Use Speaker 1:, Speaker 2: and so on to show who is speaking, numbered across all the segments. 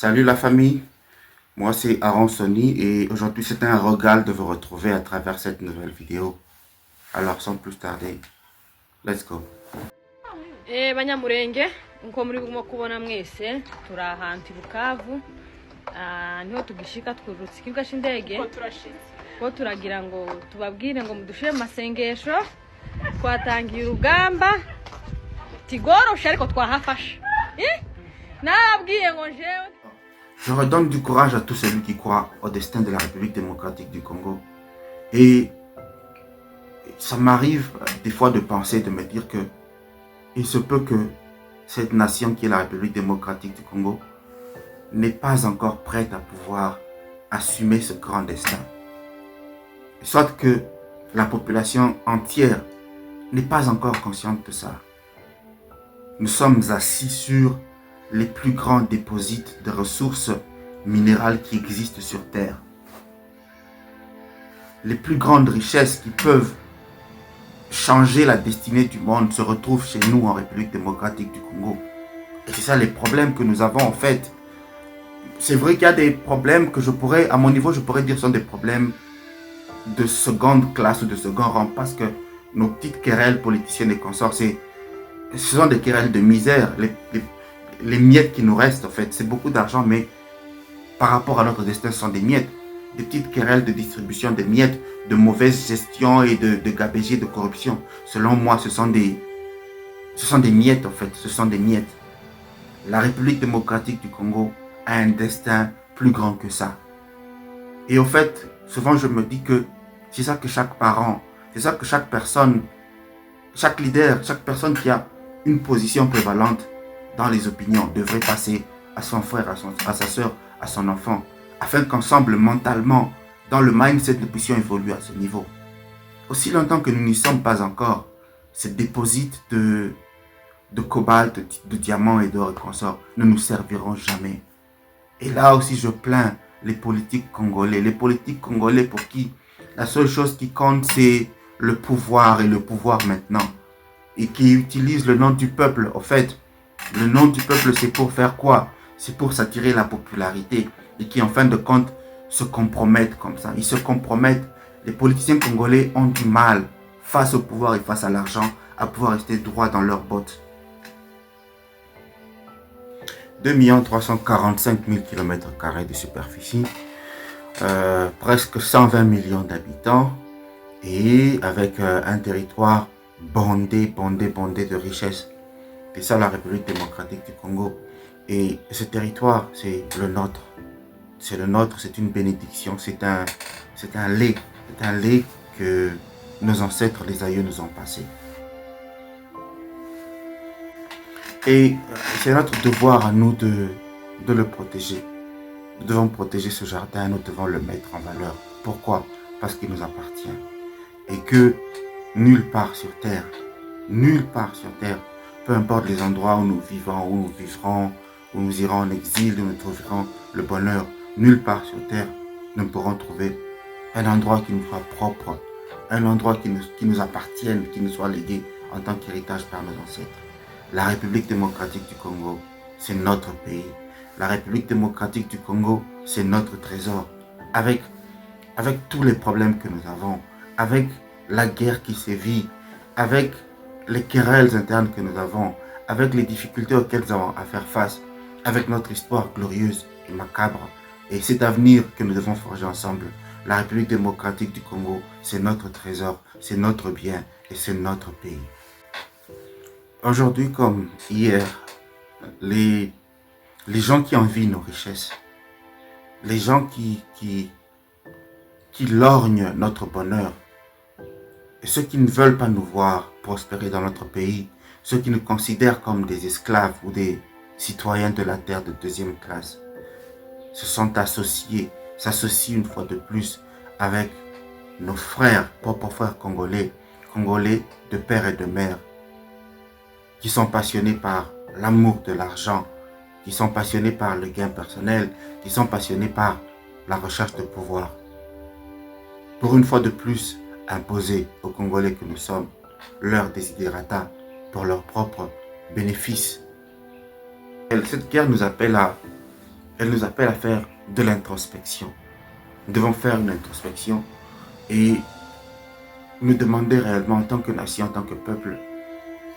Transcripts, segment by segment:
Speaker 1: Salut la famille, moi c'est Aaron Sony et aujourd'hui c'est un régal de vous retrouver à travers cette nouvelle vidéo. Alors sans plus tarder, let's go.
Speaker 2: Banyamurenge nko muri burimo kubona mwese turi ahantu i Bukavu niho tugishika twurutse ikibuga cy'indege ko turagira ngo tubabwire ngo mudushire mu masengesho twatangiye urugamba tigoroshe ariko twahafashe nababwiye ngo jewe.
Speaker 1: Je redonne du courage à tous celui qui croient au destin de la République démocratique du Congo. Et ça m'arrive des fois de penser, de me dire que il se peut que cette nation qui est la République démocratique du Congo n'est pas encore prête à pouvoir assumer ce grand destin. Soit que la population entière n'est pas encore consciente de ça. Nous sommes assis sur les plus grands déposits de ressources minérales qui existent sur Terre. Les plus grandes richesses qui peuvent changer la destinée du monde se retrouvent chez nous en République démocratique du Congo. Et c'est ça les problèmes que nous avons en fait. C'est vrai qu'il y a des problèmes que à mon niveau, je pourrais dire sont des problèmes de seconde classe ou de second rang parce que nos petites querelles politiciennes et consorts, ce sont des querelles de misère. Les miettes qui nous restent en fait, c'est beaucoup d'argent, mais par rapport à notre destin, ce sont des miettes. Des petites querelles de distribution de miettes, de mauvaise gestion et de gabegie, de corruption. Selon moi, ce sont des miettes en fait, ce sont des miettes. La République démocratique du Congo a un destin plus grand que ça. Et au fait, souvent je me dis que c'est ça que chaque parent, c'est ça que chaque personne, chaque leader, chaque personne qui a une position prévalente dans les opinions devrait passer à son frère, à sa soeur, à son enfant, afin qu'ensemble, mentalement, dans le mindset, nous puissions évoluer à ce niveau. Aussi longtemps que nous n'y sommes pas encore, ces déposits de cobalt, de diamants et d'or et consorts ne nous serviront jamais. Et là aussi, je plains les politiques congolais. Les politiques congolais pour qui la seule chose qui compte, c'est le pouvoir et le pouvoir maintenant. Et qui utilisent le nom du peuple. En fait, le nom du peuple, c'est pour faire quoi? C'est pour s'attirer la popularité. Et qui, en fin de compte, se compromettent comme ça. Ils se compromettent. Les politiciens congolais ont du mal, face au pouvoir et face à l'argent, à pouvoir rester droit dans leurs bottes. 2 345 000 km² de superficie, presque 120 millions d'habitants et avec un territoire bondé de richesses. C'est ça la République démocratique du Congo. Et ce territoire, c'est le nôtre. C'est le nôtre, c'est une bénédiction, c'est un lait que nos ancêtres, les aïeux nous ont passé. Et c'est notre devoir à nous de le protéger. Nous devons protéger ce jardin, nous devons le mettre en valeur. Pourquoi? Parce qu'il nous appartient. Et que nulle part sur terre, peu importe les endroits où nous vivons, où nous vivrons, où nous irons en exil, où nous trouverons le bonheur, nulle part sur terre, nous pourrons trouver un endroit qui nous soit propre, un endroit qui nous appartienne, qui nous soit légué en tant qu'héritage par nos ancêtres. La République démocratique du Congo, c'est notre pays. La République démocratique du Congo, c'est notre trésor. Avec tous les problèmes que nous avons, avec la guerre qui sévit, avec les querelles internes que nous avons, avec les difficultés auxquelles nous avons à faire face, avec notre histoire glorieuse et macabre, et cet avenir que nous devons forger ensemble. La République démocratique du Congo, c'est notre trésor, c'est notre bien et c'est notre pays. Aujourd'hui comme hier, les gens qui envient nos richesses, les gens qui lorgnent notre bonheur, et ceux qui ne veulent pas nous voir prospérer dans notre pays, ceux qui nous considèrent comme des esclaves ou des citoyens de la terre de deuxième classe, s'associent une fois de plus avec nos frères, propres frères congolais de père et de mère, qui sont passionnés par l'amour de l'argent, qui sont passionnés par le gain personnel, qui sont passionnés par la recherche de pouvoir. Pour une fois de plus, imposer aux Congolais que nous sommes leurs desiderata pour leur propre bénéfice. Cette guerre nous appelle elle nous appelle à faire de l'introspection. Nous devons faire une introspection et nous demander réellement en tant que nation, en tant que peuple,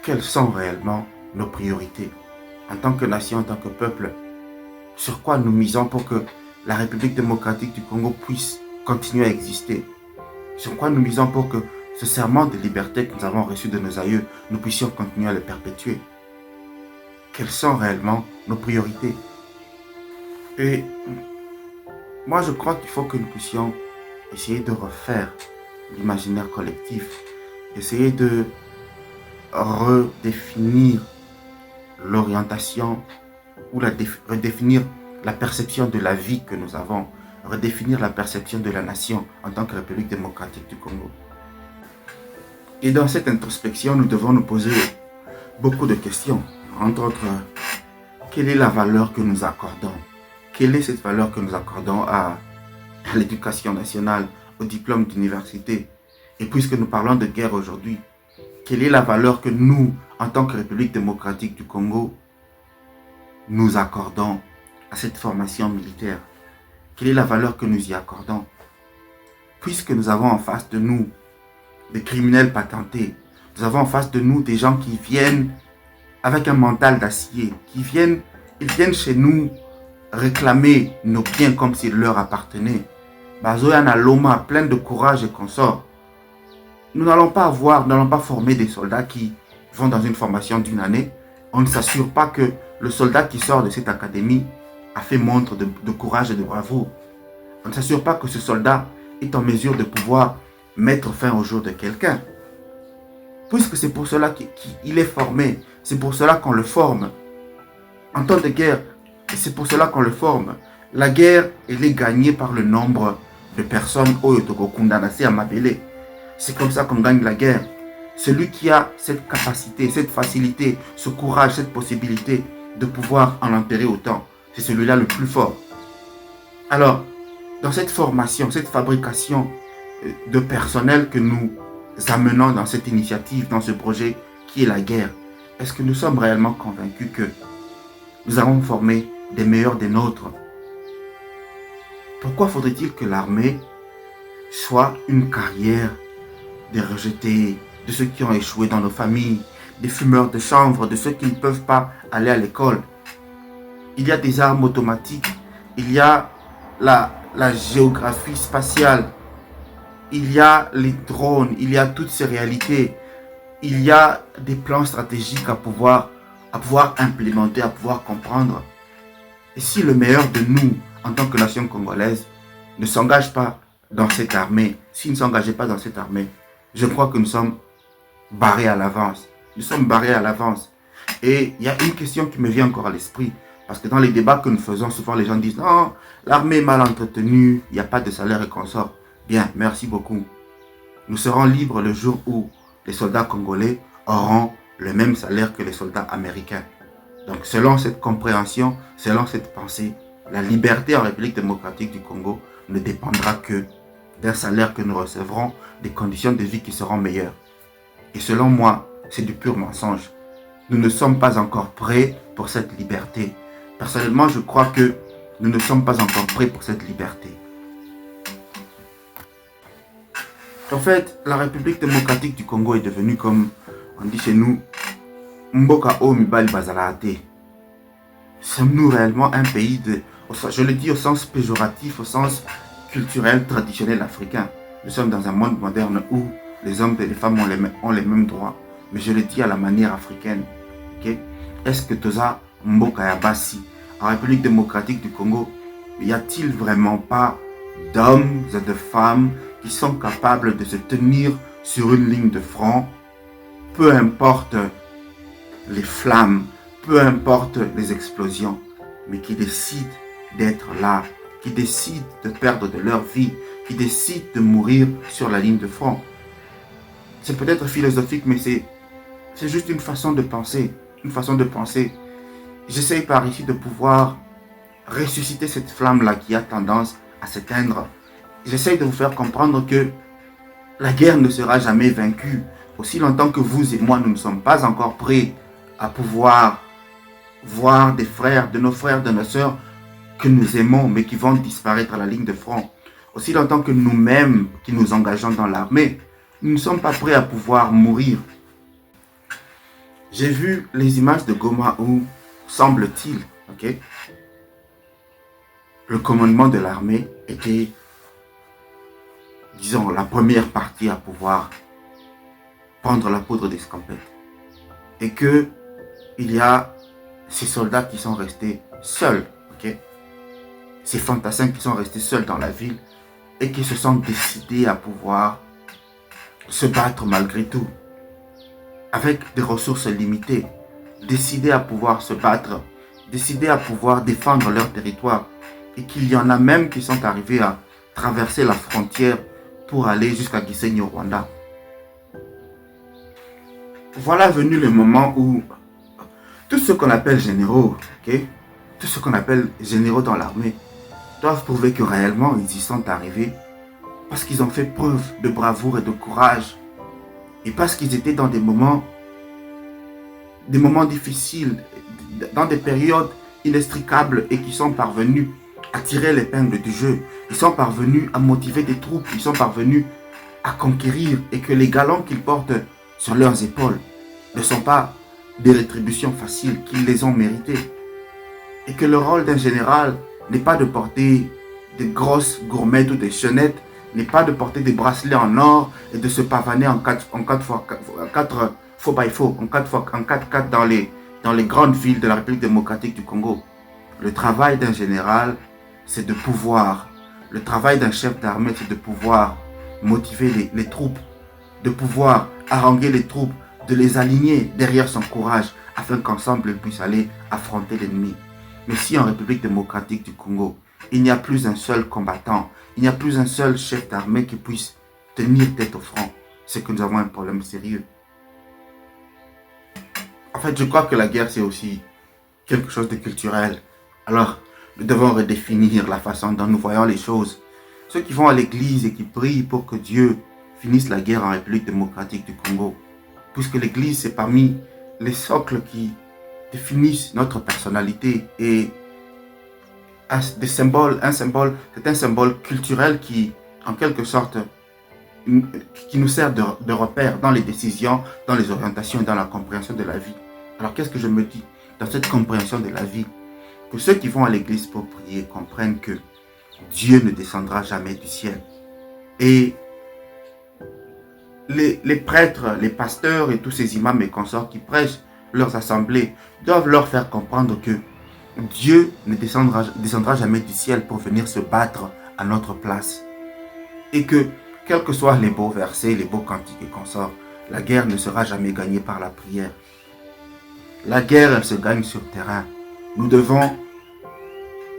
Speaker 1: quelles sont réellement nos priorités. En tant que nation, en tant que peuple, sur quoi nous misons pour que la République démocratique du Congo puisse continuer à exister. Sur quoi nous misons pour que ce serment de liberté que nous avons reçu de nos aïeux, nous puissions continuer à le perpétuer. Quelles sont réellement nos priorités? Et moi, je crois qu'il faut que nous puissions essayer de refaire l'imaginaire collectif, essayer de redéfinir l'orientation ou redéfinir la perception de la vie que nous avons, redéfinir la perception de la nation en tant que République démocratique du Congo. Et dans cette introspection, nous devons nous poser beaucoup de questions. Entre autres, quelle est la valeur que nous accordons? Quelle est cette valeur que nous accordons à l'éducation nationale, au diplôme d'université? Et puisque nous parlons de guerre aujourd'hui, quelle est la valeur que nous, en tant que République démocratique du Congo, nous accordons à cette formation militaire? Quelle est la valeur que nous y accordons? Puisque nous avons en face de nous des criminels patentés, nous avons en face de nous des gens qui viennent avec un mental d'acier, ils viennent chez nous réclamer nos biens comme s'ils leur appartenaient. Bazoyana Loma, plein de courage et consorts. Nous n'allons pas former des soldats qui vont dans une formation d'une année. On ne s'assure pas que le soldat qui sort de cette académie a fait montre de courage et de bravoure. On ne s'assure pas que ce soldat est en mesure de pouvoir mettre fin au jour de quelqu'un. Puisque c'est pour cela qu'il est formé, c'est pour cela qu'on le forme. En temps de guerre, c'est pour cela qu'on le forme. La guerre, elle est gagnée par le nombre de personnes à Mabélé. C'est comme ça qu'on gagne la guerre. Celui qui a cette capacité, cette facilité, ce courage, cette possibilité de pouvoir en enterrer autant, c'est celui-là le plus fort. Alors, dans cette formation, cette fabrication de personnel que nous amenons dans cette initiative, dans ce projet qui est la guerre, est-ce que nous sommes réellement convaincus que nous avons formé des meilleurs des nôtres? Pourquoi faudrait-il que l'armée soit une carrière des rejetés, de ceux qui ont échoué dans nos familles, des fumeurs de chanvre, de ceux qui ne peuvent pas aller à l'école? Il y a des armes automatiques, il y a la géographie spatiale, il y a les drones, il y a toutes ces réalités, il y a des plans stratégiques à pouvoir implémenter, à pouvoir comprendre. Et si le meilleur de nous, en tant que nation congolaise, ne s'engage pas dans cette armée, s'il ne s'engageait pas dans cette armée, je crois que nous sommes barrés à l'avance. Nous sommes barrés à l'avance. Et il y a une question qui me vient encore à l'esprit. Parce que dans les débats que nous faisons, souvent les gens disent « Non, l'armée est mal entretenue, il n'y a pas de salaire et consort. » Bien, merci beaucoup. Nous serons libres le jour où les soldats congolais auront le même salaire que les soldats américains. Donc selon cette compréhension, selon cette pensée, la liberté en République démocratique du Congo ne dépendra que d'un salaire que nous recevrons, des conditions de vie qui seront meilleures. Et selon moi, c'est du pur mensonge. Nous ne sommes pas encore prêts pour cette liberté. Personnellement, je crois que nous ne sommes pas encore prêts pour cette liberté. En fait, la République démocratique du Congo est devenue, comme on dit chez nous, Mboka o Mibali Bazalaate. Sommes-nous réellement un pays je le dis au sens péjoratif, au sens culturel, traditionnel africain. Nous sommes dans un monde moderne où les hommes et les femmes ont les mêmes droits. Mais je le dis à la manière africaine. Okay? Est-ce que Toza Mboka Yabasi, en République démocratique du Congo, y a-t-il vraiment pas d'hommes et de femmes qui sont capables de se tenir sur une ligne de front, peu importe les flammes, peu importe les explosions, mais qui décident d'être là, qui décident de perdre de leur vie, qui décident de mourir sur la ligne de front? C'est peut-être philosophique, mais c'est juste une façon de penser, une façon de penser. J'essaye par ici de pouvoir ressusciter cette flamme-là qui a tendance à s'éteindre. J'essaye de vous faire comprendre que la guerre ne sera jamais vaincue. Aussi longtemps que vous et moi, nous ne sommes pas encore prêts à pouvoir voir de nos frères, de nos sœurs, que nous aimons, mais qui vont disparaître à la ligne de front. Aussi longtemps que nous-mêmes, qui nous engageons dans l'armée, nous ne sommes pas prêts à pouvoir mourir. J'ai vu les images de Goma où, semble-t-il, le commandement de l'armée était, disons, la première partie à pouvoir prendre la poudre d'escampette. Et que il y a ces soldats qui sont restés seuls, ces fantassins qui sont restés seuls dans la ville et qui se sont décidés à pouvoir se battre malgré tout, avec des ressources limitées, décidés à pouvoir se battre, décidés à pouvoir défendre leur territoire, et qu'il y en a même qui sont arrivés à traverser la frontière pour aller jusqu'à Gisenyi au Rwanda. Voilà venu le moment où tous ceux qu'on appelle généraux, tous ceux qu'on appelle généraux dans l'armée, doivent prouver que réellement ils y sont arrivés parce qu'ils ont fait preuve de bravoure et de courage, et parce qu'ils étaient dans des moments difficiles, dans des périodes inextricables, et qui sont parvenus à tirer l'épingle du jeu. Ils sont parvenus à motiver des troupes, ils sont parvenus à conquérir, et que les galons qu'ils portent sur leurs épaules ne sont pas des rétributions faciles, qu'ils les ont méritées. Et que le rôle d'un général n'est pas de porter des grosses gourmettes ou des chenettes, n'est pas de porter des bracelets en or et de se pavaner en 4 faux by faux, en 4x4 dans les grandes villes de la République démocratique du Congo. Le travail d'un général, c'est de pouvoir, le travail d'un chef d'armée, c'est de pouvoir motiver les troupes, de pouvoir haranguer les troupes, de les aligner derrière son courage, afin qu'ensemble ils puissent aller affronter l'ennemi. Mais si en République démocratique du Congo, il n'y a plus un seul combattant, il n'y a plus un seul chef d'armée qui puisse tenir tête au front, c'est que nous avons un problème sérieux. En fait, je crois que la guerre, c'est aussi quelque chose de culturel. Alors, nous devons redéfinir la façon dont nous voyons les choses. Ceux qui vont à l'église et qui prient pour que Dieu finisse la guerre en République démocratique du Congo, puisque l'église, c'est parmi les socles qui définissent notre personnalité, et c'est un symbole culturel qui, en quelque sorte, qui nous sert de repère dans les décisions, dans les orientations et dans la compréhension de la vie. Alors qu'est-ce que je me dis dans cette compréhension de la vie? Que ceux qui vont à l'église pour prier comprennent que Dieu ne descendra jamais du ciel. Et les prêtres, les pasteurs et tous ces imams et consorts qui prêchent leurs assemblées doivent leur faire comprendre que Dieu ne descendra jamais du ciel pour venir se battre à notre place. Et que, quels que soient les beaux versets, les beaux cantiques et consorts, la guerre ne sera jamais gagnée par la prière. La guerre, elle se gagne sur terrain. Nous devons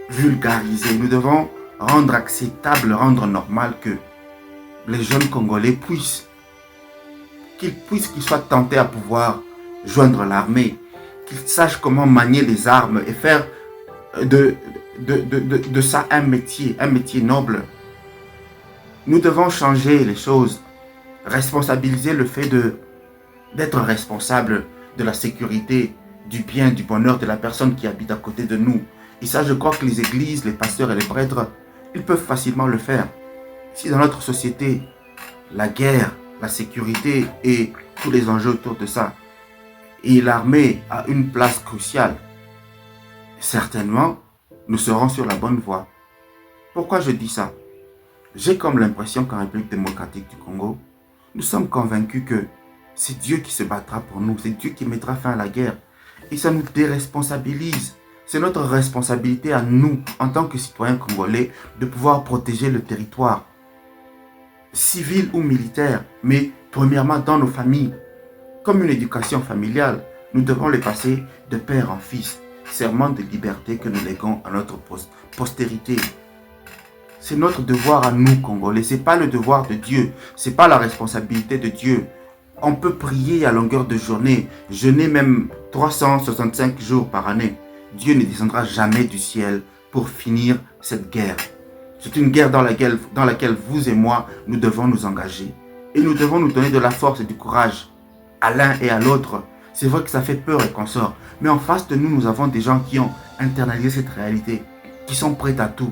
Speaker 1: vulgariser, nous devons rendre acceptable, rendre normal que les jeunes Congolais qu'ils soient tentés à pouvoir joindre l'armée, qu'ils sachent comment manier les armes et faire de ça un métier noble. Nous devons changer les choses, responsabiliser le fait d'être responsable de la sécurité, du bien, du bonheur de la personne qui habite à côté de nous. Et ça, je crois que les églises, les pasteurs et les prêtres, ils peuvent facilement le faire. Si dans notre société, la guerre, la sécurité et tous les enjeux autour de ça, et l'armée a une place cruciale, certainement, nous serons sur la bonne voie. Pourquoi je dis ça? J'ai comme l'impression qu'en République démocratique du Congo, nous sommes convaincus que c'est Dieu qui se battra pour nous, c'est Dieu qui mettra fin à la guerre. Et ça nous déresponsabilise. C'est notre responsabilité à nous, en tant que citoyens congolais, de pouvoir protéger le territoire, civil ou militaire, mais premièrement dans nos familles. Comme une éducation familiale, nous devons le passer de père en fils, serment de liberté que nous léguons à notre postérité. C'est notre devoir à nous, Congolais. Ce n'est pas le devoir de Dieu. Ce n'est pas la responsabilité de Dieu. On peut prier à longueur de journée, jeûner même 365 jours par année. Dieu ne descendra jamais du ciel pour finir cette guerre. C'est une guerre dans laquelle vous et moi, nous devons nous engager. Et nous devons nous donner de la force et du courage à l'un et à l'autre. C'est vrai que ça fait peur et qu'on sort. Mais en face de nous, nous avons des gens qui ont internalisé cette réalité, qui sont prêts à tout.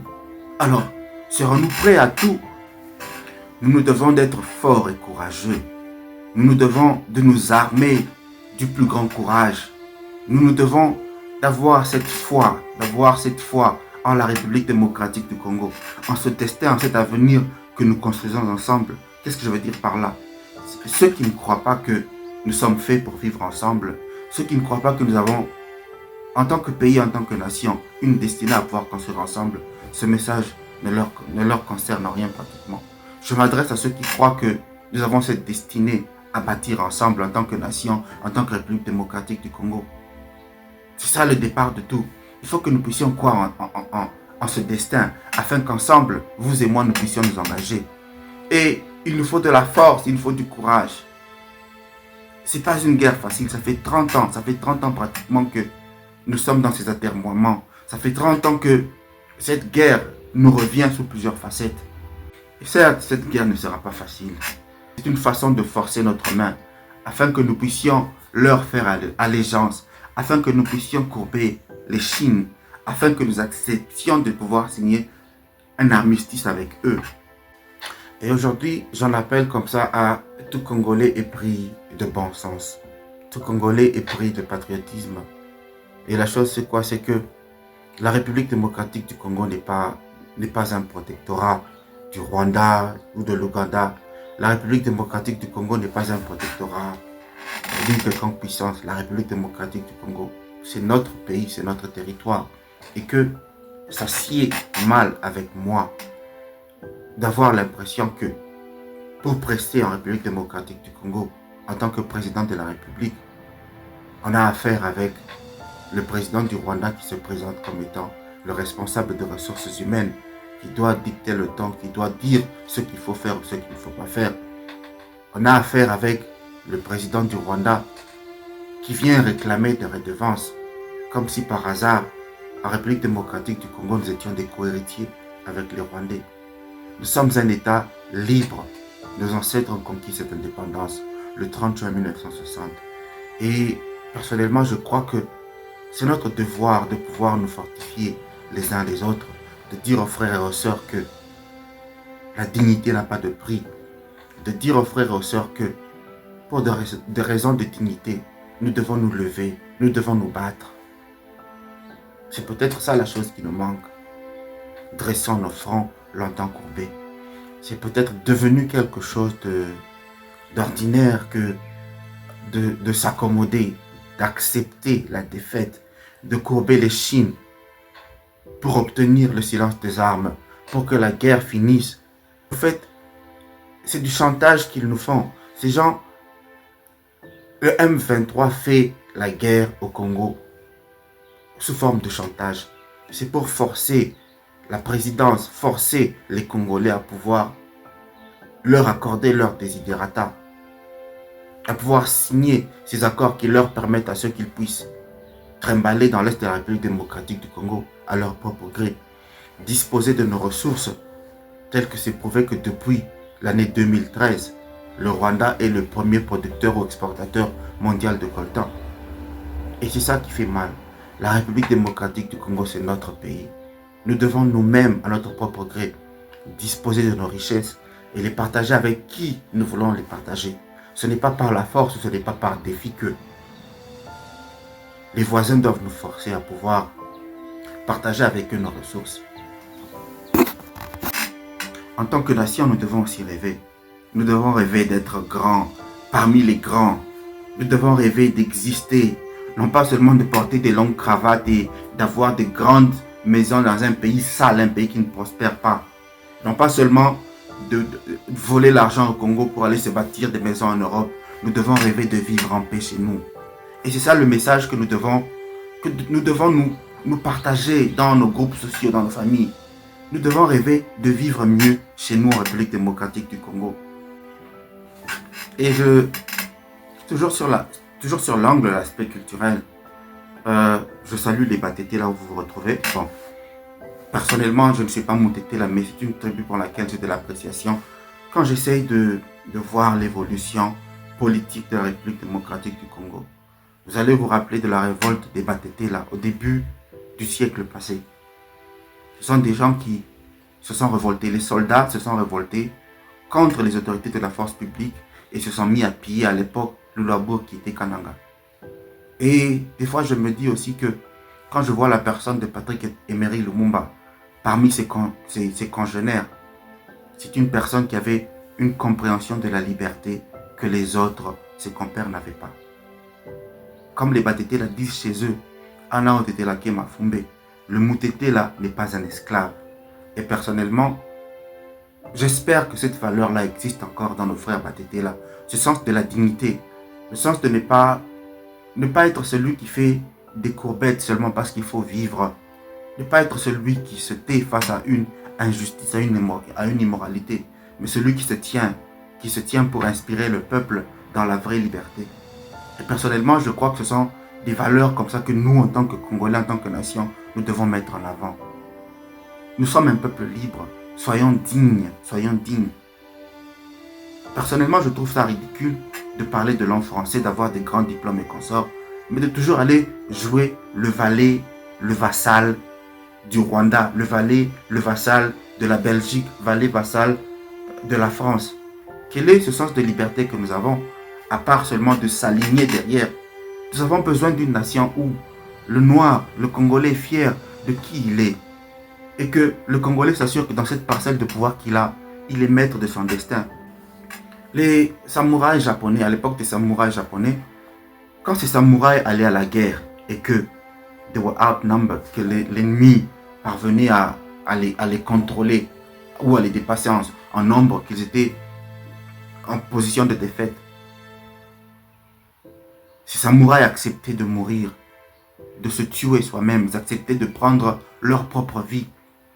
Speaker 1: Alors, serons-nous prêts à tout? Nous nous devons d'être forts et courageux. Nous nous devons de nous armer du plus grand courage. Nous nous devons d'avoir cette foi en la République démocratique du Congo, en ce destin, en cet avenir que nous construisons ensemble. Qu'est-ce que je veux dire par là? Ceux qui ne croient pas que nous sommes faits pour vivre ensemble, ceux qui ne croient pas que nous avons, en tant que pays, en tant que nation, une destinée à pouvoir construire ensemble, ce message ne leur concerne en rien pratiquement. Je m'adresse à ceux qui croient que nous avons cette destinée à bâtir ensemble en tant que nation, en tant que République démocratique du Congo. C'est ça le départ de tout. Il faut que nous puissions croire en ce destin, afin qu'ensemble, vous et moi, nous puissions nous engager. Et il nous faut de la force, il nous faut du courage. Ce n'est pas une guerre facile, ça fait 30 ans pratiquement que nous sommes dans ces atermoiements. Ça fait 30 ans que cette guerre nous revient sous plusieurs facettes. Et certes, cette guerre ne sera pas facile. C'est une façon de forcer notre main, afin que nous puissions leur faire allégeance, afin que nous puissions courber les chines, afin que nous acceptions de pouvoir signer un armistice avec eux. Et aujourd'hui, j'en appelle comme ça à tout Congolais épris de bon sens, tout Congolais épris de patriotisme. Et la chose c'est quoi? C'est que la République démocratique du Congo n'est pas un protectorat du Rwanda ou de l'Ouganda. La République démocratique du Congo n'est pas un protectorat d'une quelconque puissance. La République démocratique du Congo, c'est notre pays, c'est notre territoire. Et que ça sied mal avec moi d'avoir l'impression que pour prester en République démocratique du Congo, en tant que président de la République, on a affaire avec le président du Rwanda qui se présente comme étant le responsable des ressources humaines, qui doit dicter le temps, qui doit dire ce qu'il faut faire ou ce qu'il ne faut pas faire. On a affaire avec le président du Rwanda qui vient réclamer des redevances, comme si par hasard, en République démocratique du Congo, nous étions des co-héritiers avec les Rwandais. Nous sommes un État libre. Nos ancêtres ont conquis cette indépendance le 30 juin 1960. Et personnellement, je crois que c'est notre devoir de pouvoir nous fortifier les uns les autres, de dire aux frères et aux sœurs que la dignité n'a pas de prix, de dire aux frères et aux sœurs que pour des raisons de dignité, nous devons nous lever, nous devons nous battre. C'est peut-être ça la chose qui nous manque. Dressons nos fronts longtemps courbés. C'est peut-être devenu quelque chose d'ordinaire que de s'accommoder, d'accepter la défaite, de courber les chines pour obtenir le silence des armes, pour que la guerre finisse. En fait, c'est du chantage qu'ils nous font. Ces gens, le M23 fait la guerre au Congo sous forme de chantage. C'est pour forcer la présidence, forcer les Congolais à pouvoir leur accorder leur desiderata, à pouvoir signer ces accords qui leur permettent à ceux qu'ils puissent trimballer dans l'Est de la République démocratique du Congo à leur propre gré, disposer de nos ressources, tel que c'est prouvé que depuis l'année 2013, le Rwanda est le premier producteur ou exportateur mondial de coltan. Et c'est ça qui fait mal. La République démocratique du Congo, c'est notre pays. Nous devons nous-mêmes, à notre propre gré, disposer de nos richesses et les partager avec qui nous voulons les partager. Ce n'est pas par la force, ce n'est pas par défi que les voisins doivent nous forcer à pouvoir partager avec eux nos ressources. En tant que nation, nous devons aussi rêver. Nous devons rêver d'être grands, parmi les grands. Nous devons rêver d'exister, non pas seulement de porter des longues cravates et d'avoir de grandes maisons dans un pays sale, un pays qui ne prospère pas. Non pas seulement de voler l'argent au Congo pour aller se bâtir des maisons en Europe. Nous devons rêver de vivre en paix chez nous. Et c'est ça le message que nous devons nous partager dans nos groupes sociaux, dans nos familles. Nous devons rêver de vivre mieux chez nous en République démocratique du Congo. Et toujours sur l'angle de l'aspect culturel, je salue les Batétés là où vous vous retrouvez. Bon, personnellement, je ne suis pas Moutété là, mais c'est une tribu pour laquelle j'ai de l'appréciation. Quand j'essaye de voir l'évolution politique de la République démocratique du Congo, vous allez vous rappeler de la révolte des Batétés là, au début du siècle passé. Ce sont des gens qui se sont révoltés. Les soldats se sont révoltés contre les autorités de la force publique et se sont mis à piller à l'époque le Luabour qui était Kananga. Et des fois, je me dis aussi que quand je vois la personne de Patrick Emery Lumumba parmi ses congénères, c'est une personne qui avait une compréhension de la liberté que les autres, ses compères, n'avaient pas. Comme les Batete la disent chez eux, Ana Otetela Kema Fumbe, le Moutetela n'est pas un esclave. Et personnellement, j'espère que cette valeur-là existe encore dans nos frères Batete là. Ce sens de la dignité, le sens de ne pas être celui qui fait des courbettes seulement parce qu'il faut vivre, ne pas être celui qui se tait face à une injustice, à une immoralité, mais celui qui se tient pour inspirer le peuple dans la vraie liberté. Et personnellement, je crois que ce sont des valeurs comme ça que nous, en tant que Congolais, en tant que nation, nous devons mettre en avant. Nous sommes un peuple libre, soyons dignes, soyons dignes. Personnellement, je trouve ça ridicule de parler de langue française, d'avoir des grands diplômes et consorts, mais de toujours aller jouer le valet, le vassal du Rwanda, le valet, le vassal de la Belgique, valet, vassal de la France. Quel est ce sens de liberté que nous avons, à part seulement de s'aligner derrière? Nous avons besoin d'une nation où le noir, le Congolais est fier de qui il est. Et que le Congolais s'assure que dans cette parcelle de pouvoir qu'il a, il est maître de son destin. Les samouraïs japonais, à l'époque des samouraïs japonais, quand ces samouraïs allaient à la guerre et que they were outnumbered, que l'ennemi parvenait à les contrôler ou à les dépasser en nombre, qu'ils étaient en position de défaite, ces samouraïs acceptaient de mourir, de se tuer soi-même, ils acceptaient de prendre leur propre vie,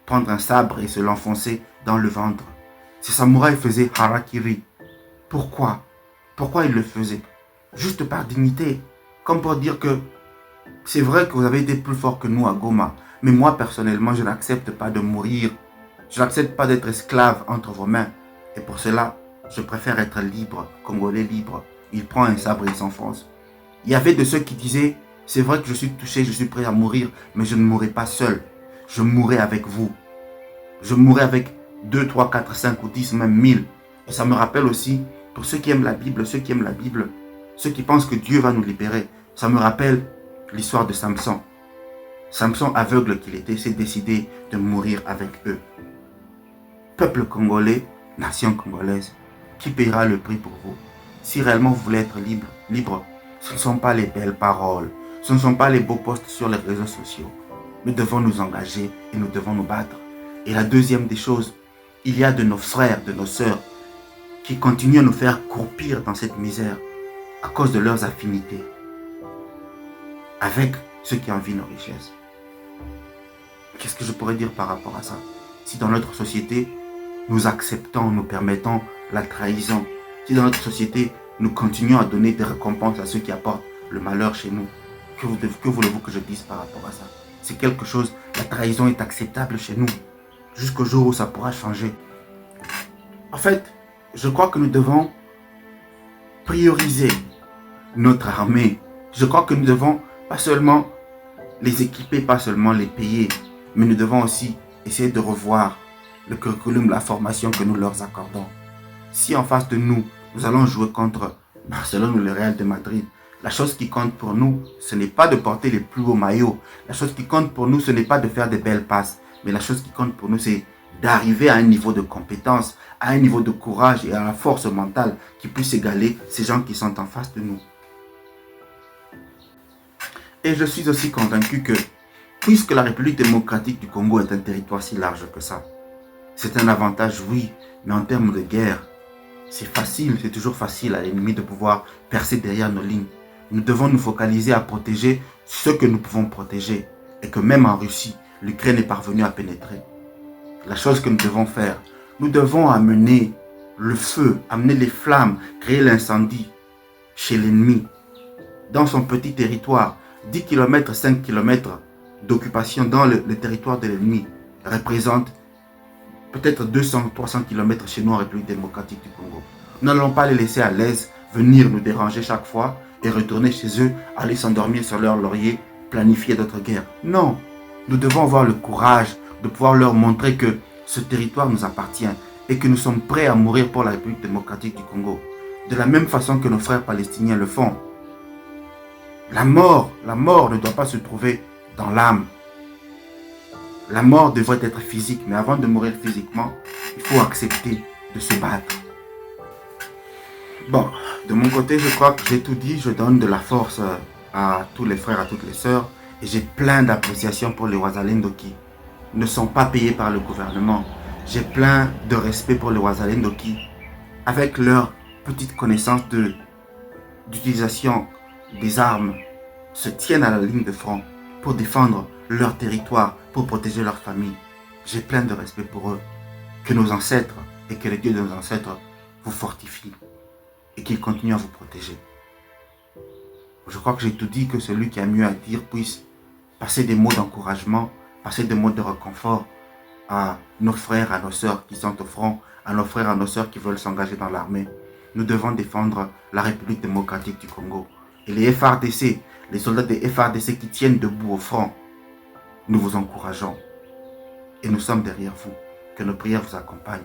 Speaker 1: prendre un sabre et se l'enfoncer dans le ventre. Ces samouraïs faisaient harakiri. Pourquoi? Pourquoi ils le faisaient? Juste par dignité, comme pour dire que c'est vrai que vous avez été plus fort que nous à Goma, mais moi personnellement je n'accepte pas de mourir, je n'accepte pas d'être esclave entre vos mains, et pour cela je préfère être libre, Congolais libre. Il prend un sabre et il s'enfonce. Il y avait de ceux qui disaient, c'est vrai que je suis touché, je suis prêt à mourir, mais je ne mourrai pas seul, je mourrai avec vous. Je mourrai avec 2, 3, 4, 5 ou 10, même 1000. Et ça me rappelle aussi, pour ceux qui aiment la Bible, ceux qui pensent que Dieu va nous libérer, ça me rappelle l'histoire de Samson. Samson, aveugle qu'il était, s'est décidé de mourir avec eux. Peuple congolais, nation congolaise, qui paiera le prix pour vous? Si réellement vous voulez être libre, ce ne sont pas les belles paroles, ce ne sont pas les beaux posts sur les réseaux sociaux. Nous devons nous engager et nous devons nous battre. Et la deuxième des choses, il y a de nos frères, de nos sœurs, qui continuent à nous faire croupir dans cette misère à cause de leurs affinités avec ceux qui envient nos richesses. Qu'est-ce que je pourrais dire par rapport à ça? Si dans notre société, nous acceptons, nous permettons la trahison, si dans notre société, nous continuons à donner des récompenses à ceux qui apportent le malheur chez nous, que voulez-vous que je dise par rapport à ça? C'est quelque chose, la trahison est acceptable chez nous, jusqu'au jour où ça pourra changer. En fait, je crois que nous devons prioriser notre armée. Je crois que nous devons pas seulement les équiper, pas seulement les payer, mais nous devons aussi essayer de revoir le curriculum, la formation que nous leur accordons. Si en face de nous, nous allons jouer contre Barcelone ou le Real de Madrid, la chose qui compte pour nous, ce n'est pas de porter les plus hauts maillots. La chose qui compte pour nous, ce n'est pas de faire des belles passes. Mais la chose qui compte pour nous, c'est d'arriver à un niveau de compétence, à un niveau de courage et à la force mentale qui puisse égaler ces gens qui sont en face de nous. Et je suis aussi convaincu que, puisque la République démocratique du Congo est un territoire si large que ça, c'est un avantage, oui, mais en termes de guerre, c'est facile, c'est toujours facile à l'ennemi de pouvoir percer derrière nos lignes. Nous devons nous focaliser à protéger ce que nous pouvons protéger. Et que même en Russie, l'Ukraine est parvenue à pénétrer. La chose que nous devons faire, nous devons amener le feu, amener les flammes, créer l'incendie chez l'ennemi, dans son petit territoire. 10 km, 5 km d'occupation dans le territoire de l'ennemi représente peut-être 200, 300 km chez nous en République démocratique du Congo. Nous n'allons pas les laisser à l'aise venir nous déranger chaque fois et retourner chez eux, aller s'endormir sur leur laurier, planifier d'autres guerres. Non, nous devons avoir le courage, de pouvoir leur montrer que ce territoire nous appartient et que nous sommes prêts à mourir pour la République démocratique du Congo. De la même façon que nos frères palestiniens le font. La mort ne doit pas se trouver dans l'âme. La mort devrait être physique, mais avant de mourir physiquement, il faut accepter de se battre. Bon, de mon côté, je crois que j'ai tout dit. Je donne de la force à tous les frères, à toutes les sœurs. Et j'ai plein d'appréciation pour les Wazalendo qui ne sont pas payés par le gouvernement. J'ai plein de respect pour les Wazalendo qui, avec leur petite connaissance d'utilisation des armes, se tiennent à la ligne de front pour défendre leur territoire, pour protéger leur famille. J'ai plein de respect pour eux. Que nos ancêtres et que les dieux de nos ancêtres vous fortifient et qu'ils continuent à vous protéger. Je crois que j'ai tout dit, que celui qui a mieux à dire puisse passer des mots d'encouragement, passer des mots de réconfort à nos frères, à nos sœurs qui sont au front, à nos frères, à nos sœurs qui veulent s'engager dans l'armée. Nous devons défendre la République démocratique du Congo. Et les FARDC, les soldats des FARDC qui tiennent debout au front, nous vous encourageons. Et nous sommes derrière vous. Que nos prières vous accompagnent.